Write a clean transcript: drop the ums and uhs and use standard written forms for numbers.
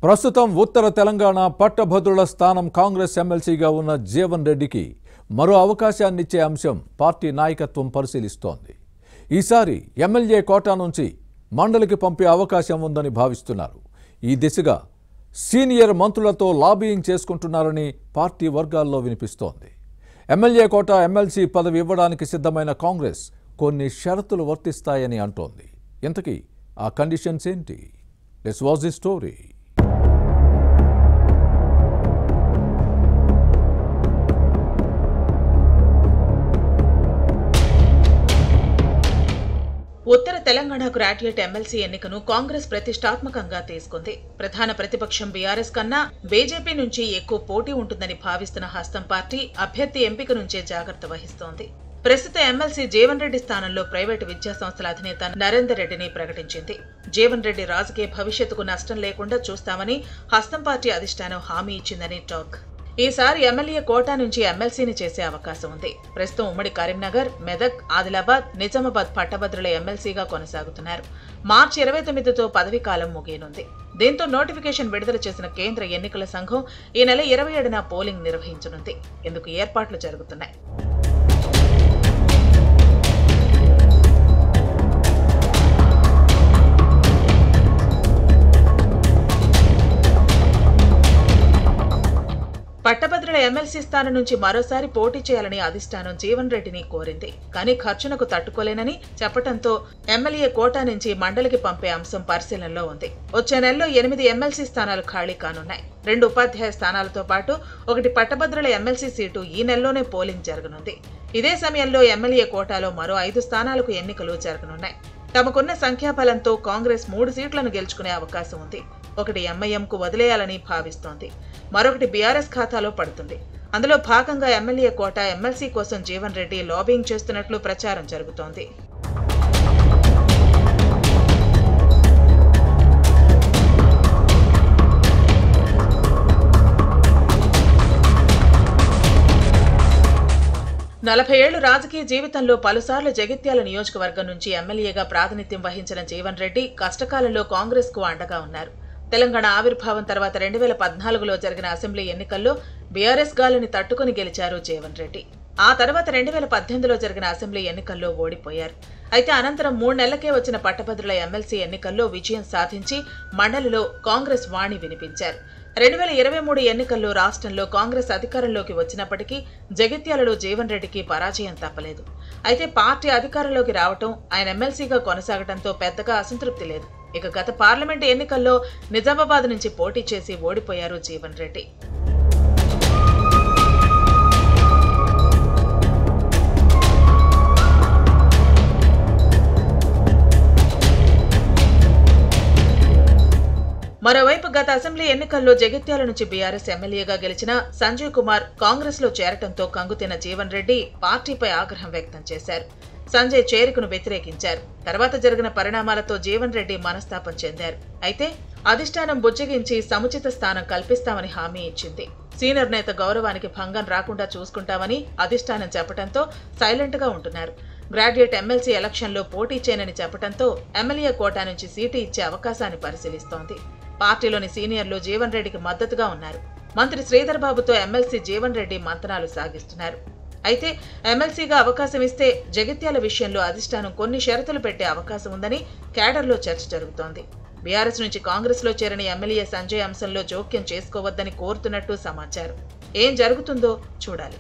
ప్రస్తుతం ఉత్తర తెలంగాణ పట్టభద్రుల స్థానం కాంగ్రెస్ ఎమ్మెల్సీగా ఉన్న జీవన్ రెడ్డికి మరో అవకాశాన్నిచ్చే అంశం పార్టీ నాయకత్వం పరిశీలిస్తోంది. ఈసారి ఎమ్మెల్యే కోటా నుంచి మండలికి పంపే అవకాశం ఉందని భావిస్తున్నారు. ఈ దిశగా సీనియర్ మంత్రులతో లాబియింగ్ చేసుకుంటున్నారని పార్టీ వర్గాల్లో వినిపిస్తోంది. ఎమ్మెల్యే కోటా ఎమ్మెల్సీ పదవి ఇవ్వడానికి సిద్ధమైన కాంగ్రెస్ కొన్ని షరతులు వర్తిస్తాయని అంటోంది. ఇంతకీ ఆ కండిషన్స్ ఏంటి? Let's watch the story. ఉత్తర తెలంగాణ గ్రాడ్యుయేట్ ఎమ్మెల్సీ ఎన్నికను కాంగ్రెస్ ప్రతిష్టాత్మకంగా తీసుకుంది. ప్రధాన ప్రతిపక్షం బీఆర్ఎస్ కన్నా బీజేపీ నుంచి ఎక్కువ పోటీ ఉంటుందని భావిస్తున్న హస్తం పార్టీ అభ్యర్థి ఎంపిక నుంచే జాగ్రత్త వహిస్తోంది. ప్రస్తుత ఎమ్మెల్సీ జీవన్ రెడ్డి స్థానంలో ప్రైవేటు విద్యాసంస్థల అధినేత నరేందర్ రెడ్డిని ప్రకటించింది. జీవన్ రెడ్డి రాజకీయ భవిష్యత్తుకు నష్టం లేకుండా చూస్తామని హస్తం పార్టీ అధిష్టానం హామీ ఇచ్చిందని టాక్. ఈసారి ఎమ్మెల్యే కోటా నుంచి ఎమ్మెల్సీని చేసే అవకాశం ఉంది. ప్రస్తుతం ఉమ్మడి కరీంనగర్, మెదక్, ఆదిలాబాద్, నిజామాబాద్ పట్టభద్రుల ఎమ్మెల్సీగా కొనసాగుతున్నారు. మార్చి 29తో పదవీ కాలం ముగియనుంది. దీంతో నోటిఫికేషన్ విడుదల చేసిన కేంద్ర ఎన్నికల సంఘం ఈ నెల 27న పోలింగ్ నిర్వహించనుంది. ఇందుకు ఏర్పాట్లు జరుగుతున్నాయి. పట్టభద్రుల ఎమ్మెల్సీ స్థానం నుంచి మరోసారి పోటీ చేయాలని అధిష్టానం జీవన్ రెడ్డిని కోరింది. కానీ ఖర్చునకు తట్టుకోలేనని చెప్పడంతో ఎమ్మెల్యే కోటా నుంచి మండలికి పంపే అంశం పరిశీలనలో ఉంది. వచ్చే నెలలో 8 ఎమ్మెల్సీ స్థానాలు ఖాళీ కానున్నాయి. 2 ఉపాధ్యాయ స్థానాలతో పాటు 1 పట్టభద్రుల ఎమ్మెల్సీ సీటు ఈ నెలలోనే పోలింగ్ జరగనుంది. ఇదే సమయంలో ఎమ్మెల్యే కోటాలో మరో 5 స్థానాలకు ఎన్నికలు జరగనున్నాయి. తమకున్న సంఖ్యాబలంతో కాంగ్రెస్ 3 సీట్లను గెలుచుకునే అవకాశం ఉంది. ఒకటి ఎంఐఎంకు వదిలేయాలని భావిస్తోంది. మరొకటి బీఆర్ఎస్ ఖాతాలో పడుతుంది. అందులో భాగంగా ఎమ్మెల్యే కోటా ఎమ్మెల్సీ కోసం జీవన్ రెడ్డి లాబింగ్ చేస్తున్నట్లు ప్రచారం జరుగుతోంది. నలభై ఏళ్లు రాజకీయ జీవితంలో పలుసార్లు జగిత్యాల నియోజకవర్గం నుంచి ఎమ్మెల్యేగా ప్రాతినిధ్యం వహించిన జీవన్ రెడ్డి కష్టకాలంలో కాంగ్రెస్ కు అండగా ఉన్నారు. తెలంగాణ ఆవిర్భావం తర్వాత 2014లో జరిగిన అసెంబ్లీ ఎన్నికల్లో బీఆర్ఎస్ గాలిని తట్టుకుని గెలిచారు జీవన్ రెడ్డి. ఆ తర్వాత 2018లో జరిగిన అసెంబ్లీ ఎన్నికల్లో ఓడిపోయారు. అయితే అనంతరం 3 నెలలకే వచ్చిన పట్టభద్రుల ఎమ్మెల్సీ ఎన్నికల్లో విజయం సాధించి మండలిలో కాంగ్రెస్ వాణి వినిపించారు. 2023 ఎన్నికల్లో రాష్ట్రంలో కాంగ్రెస్ అధికారంలోకి వచ్చినప్పటికీ జగిత్యాలలో జీవన్ రెడ్డికి పరాజయం తప్పలేదు. అయితే పార్టీ అధికారంలోకి రావటం, ఆయన ఎమ్మెల్సీగా కొనసాగడంతో పెద్దగా అసంతృప్తి లేదు. ఇక గత పార్లమెంటు ఎన్నికల్లో నిజామాబాద్ నుంచి పోటీ చేసి ఓడిపోయారు జీవన్ రెడ్డి. మరోవైపు గత అసెంబ్లీ ఎన్నికల్లో జగిత్యాల నుంచి బీఆర్ఎస్ ఎమ్మెల్యేగా గెలిచిన సంజయ్ కుమార్ కాంగ్రెస్ లో చేరటంతో కంగుతిన్న జీవన్ రెడ్డి పార్టీపై ఆగ్రహం వ్యక్తం చేశారు. సంజయ్ చేరికను వ్యతిరేకించారు. తర్వాత జరిగిన పరిణామాలతో జీవన్ రెడ్డి మనస్తాపం చెందారు. అయితే అధిష్టానం బుజ్జగించి సముచిత స్థానం కల్పిస్తామని హామీ ఇచ్చింది. సీనియర్ నేత గౌరవానికి భంగం రాకుండా చూసుకుంటామని అధిష్టానం చెప్పడంతో సైలెంట్ గా ఉంటున్నారు. గ్రాడ్యుయేట్ ఎమ్మెల్సీ ఎలక్షన్లో పోటీ చేయనని చెప్పడంతో ఎమ్మెల్యే కోటా నుంచి సీటు ఇచ్చే అవకాశాన్ని పరిశీలిస్తోంది. పార్టీలోని సీనియర్లు జీవన్ రెడ్డికి మద్దతుగా ఉన్నారు. మంత్రి శ్రీధర్ బాబుతో ఎమ్మెల్సీ జీవన్ రెడ్డి మంతనాలు సాగిస్తున్నారు. అయితే ఎమ్మెల్సీగా అవకాశం ఇస్తే జగిత్యాల విషయంలో అధిష్టానం కొన్ని షరతులు పెట్టే అవకాశం ఉందని కేడర్లో చర్చ జరుగుతోంది. బీఆర్ఎస్ నుంచి కాంగ్రెస్ లో చేరిన ఎమ్మెల్యే సంజయ్ అంశంలో జోక్యం చేసుకోవద్దని కోరుతున్నట్టు సమాచారం. ఏం జరుగుతుందో చూడాలి.